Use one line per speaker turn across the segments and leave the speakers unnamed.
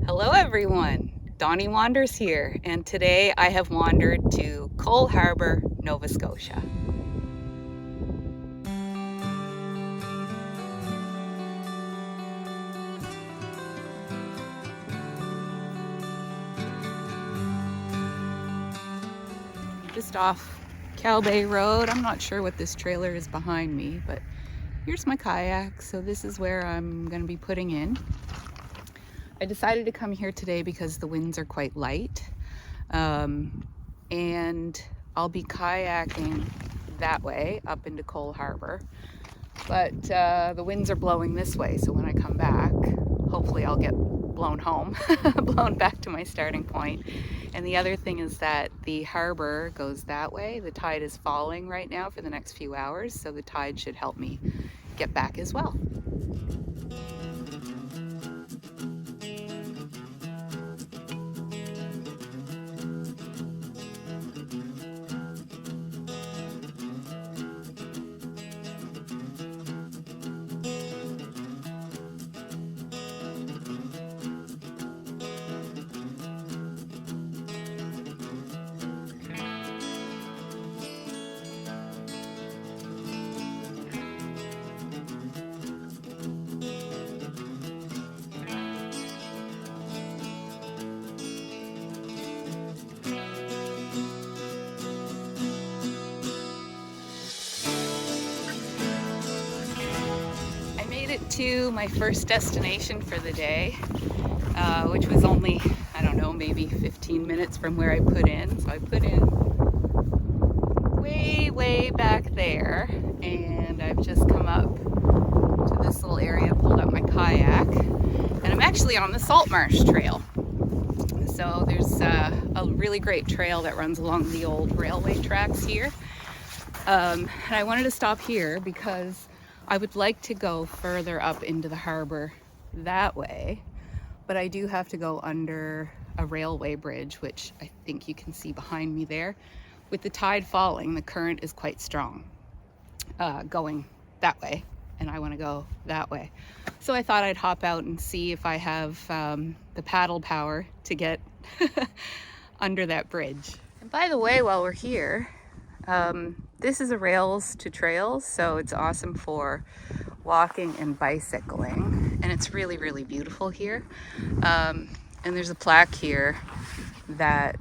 Hello everyone, Donnie Wanders here, and today I have wandered to Cole Harbour, Nova Scotia. Just off Cow Bay Road. I'm not sure what this trailer is behind me, but here's my kayak, so this is where I'm going to be putting in. I decided to come here today because the winds are quite light, and I'll be kayaking that way up into Cole Harbour, but the winds are blowing this way, so when I come back, hopefully I'll get blown home, blown back to my starting point. And the other thing is that the harbor goes that way. The tide is falling right now for the next few hours, so the tide should help me get back as well. To my first destination for the day, which was only, I don't know, maybe 15 minutes from where I put in. So I put in way back there, and I've just come up to this little area, pulled up my kayak, and I'm actually on the Salt Marsh Trail. So there's a really great trail that runs along the old railway tracks here, and I wanted to stop here because I would like to go further up into the harbor that way, but I do have to go under a railway bridge, which I think you can see behind me there. With the tide falling, the current is quite strong going that way, and I want to go that way. So I thought I'd hop out and see if I have the paddle power to get under that bridge. And by the way, while we're here, this is a rails to trails, so it's awesome for walking and bicycling, and it's really beautiful here. And there's a plaque here that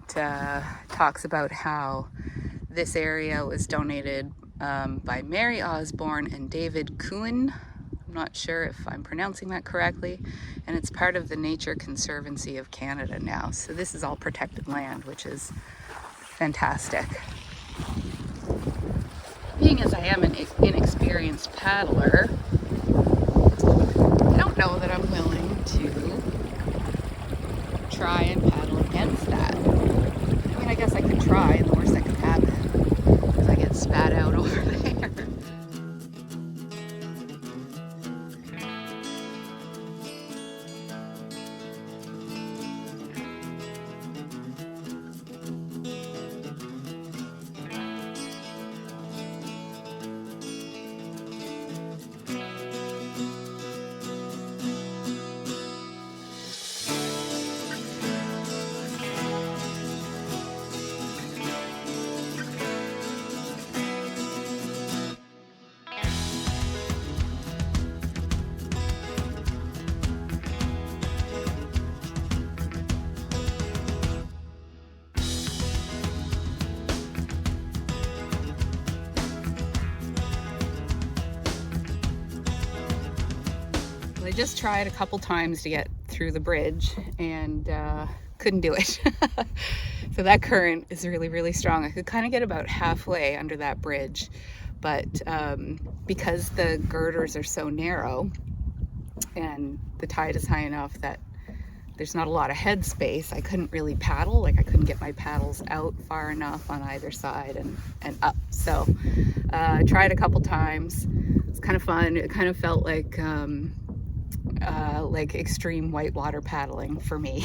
talks about how this area was donated by Mary Osborne and David Kuhn. I'm not sure if I'm pronouncing that correctly, and it's part of the Nature Conservancy of Canada now. So this is all protected land, which is fantastic. Being as I am an inexperienced paddler, I don't know that I'm willing to try and paddle against that. I mean, I guess I could try, and the worst that could happen is I get spat out over there. I just tried a couple times to get through the bridge and couldn't do it. So that current is really strong. I could kind of get about halfway under that bridge, but because the girders are so narrow and the tide is high enough that there's not a lot of head space, I couldn't really paddle. Like, I couldn't get my paddles out far enough on either side and up. So I tried a couple times. It's kind of fun. It kind of felt like extreme whitewater paddling for me.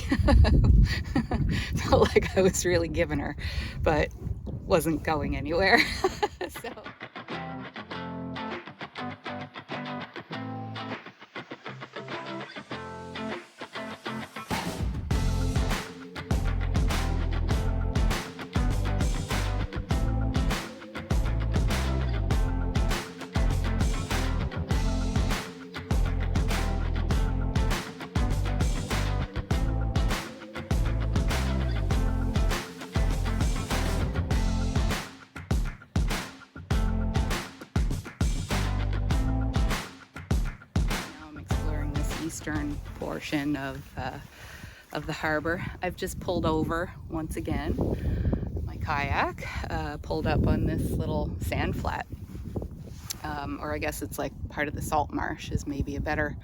Felt like I was really giving her, but wasn't going anywhere. So. eastern portion of the harbor. I've just pulled over once again. My kayak pulled up on this little sand flat, or I guess it's like part of the salt marsh is maybe a better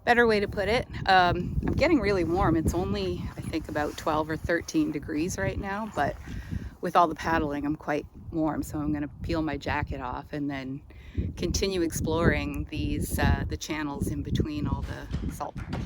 way to put it. I'm getting really warm. It's only, I think, about 12 or 13 degrees right now, but with all the paddling, I'm quite warm. So I'm gonna peel my jacket off and then continue exploring these, the channels in between all the salt marshes.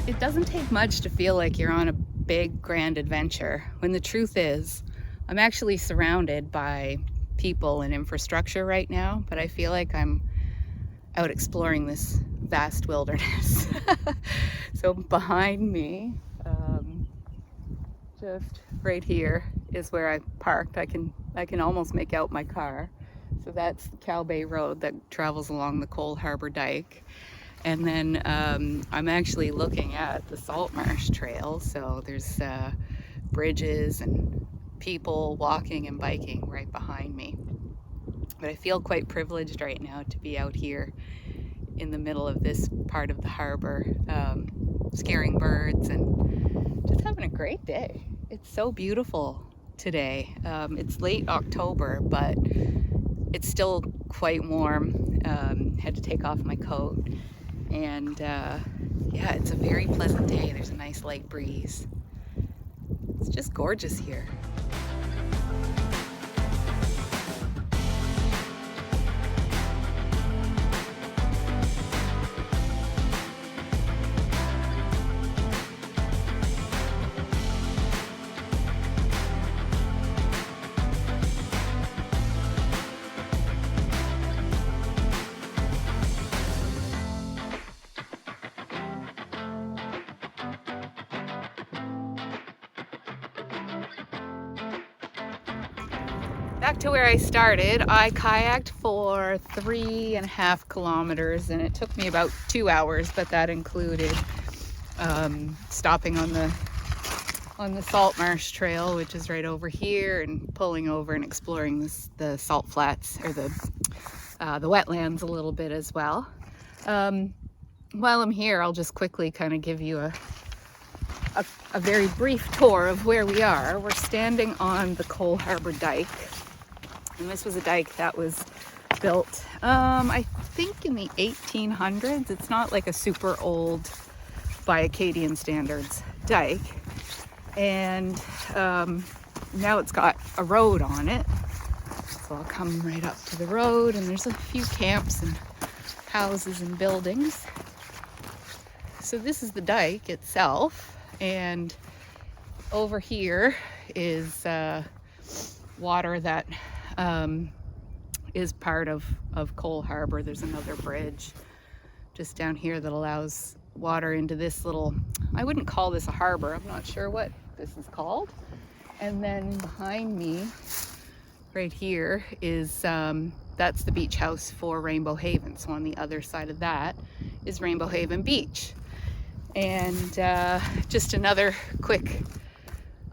It doesn't take much to feel like you're on a big, grand adventure, when the truth is, I'm actually surrounded by people and infrastructure right now, but I feel like I'm out exploring this vast wilderness. So behind me, just right here is where I parked. I can almost make out my car. So that's the Cow Bay Road that travels along the Cole Harbour Dyke. And then I'm actually looking at the Salt Marsh Trail. So there's bridges and people walking and biking right behind me. But I feel quite privileged right now to be out here in the middle of this part of the harbor, scaring birds and just having a great day. It's so beautiful today. It's late October, but it's still quite warm. Had to take off my coat. And yeah, it's a very pleasant day. There's a nice light breeze. It's just gorgeous here. Back to where I started, I kayaked for 3.5 kilometers and it took me about 2 hours, but that included stopping on the Salt Marsh Trail, which is right over here, and pulling over and exploring the salt flats, or the wetlands a little bit as well. While I'm here, I'll just quickly kind of give you a very brief tour of where we are. We're standing on the Cole Harbour Dyke. And this was a dike that was built, I think in the 1800s. It's not like a super old, by Acadian standards, dike. And now it's got a road on it. So I'll come right up to the road, and there's a few camps and houses and buildings. So this is the dike itself. And over here is water that is part of Cole Harbour. There's another bridge just down here that allows water into this little, I wouldn't call this a harbor, I'm not sure what this is called. And then behind me right here is that's the beach house for Rainbow Haven. So on the other side of that is Rainbow Haven Beach. And just another quick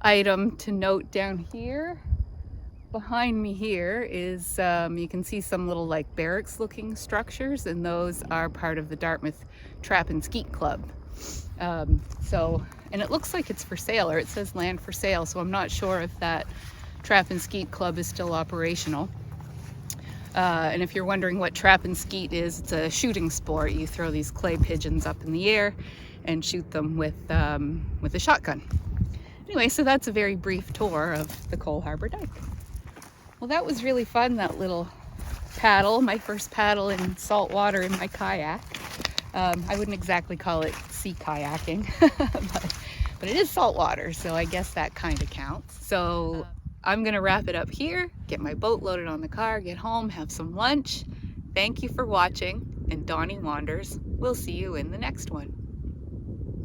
item to note down here. Behind me here is, you can see some little like barracks looking structures, and those are part of the Dartmouth Trap and Skeet Club. And it looks like it's for sale, or it says land for sale, so I'm not sure if that Trap and Skeet Club is still operational. And if you're wondering what trap and skeet is, it's a shooting sport. You throw these clay pigeons up in the air and shoot them with a shotgun. Anyway, so that's a very brief tour of the Cole Harbour Dyke. Well, that was really fun, that little paddle, my first paddle in salt water in my kayak. I wouldn't exactly call it sea kayaking, but it is salt water, so I guess that kind of counts. So I'm gonna wrap it up here, get my boat loaded on the car, get home, have some lunch. Thank you for watching, and Donnie Wanders. We'll see you in the next one.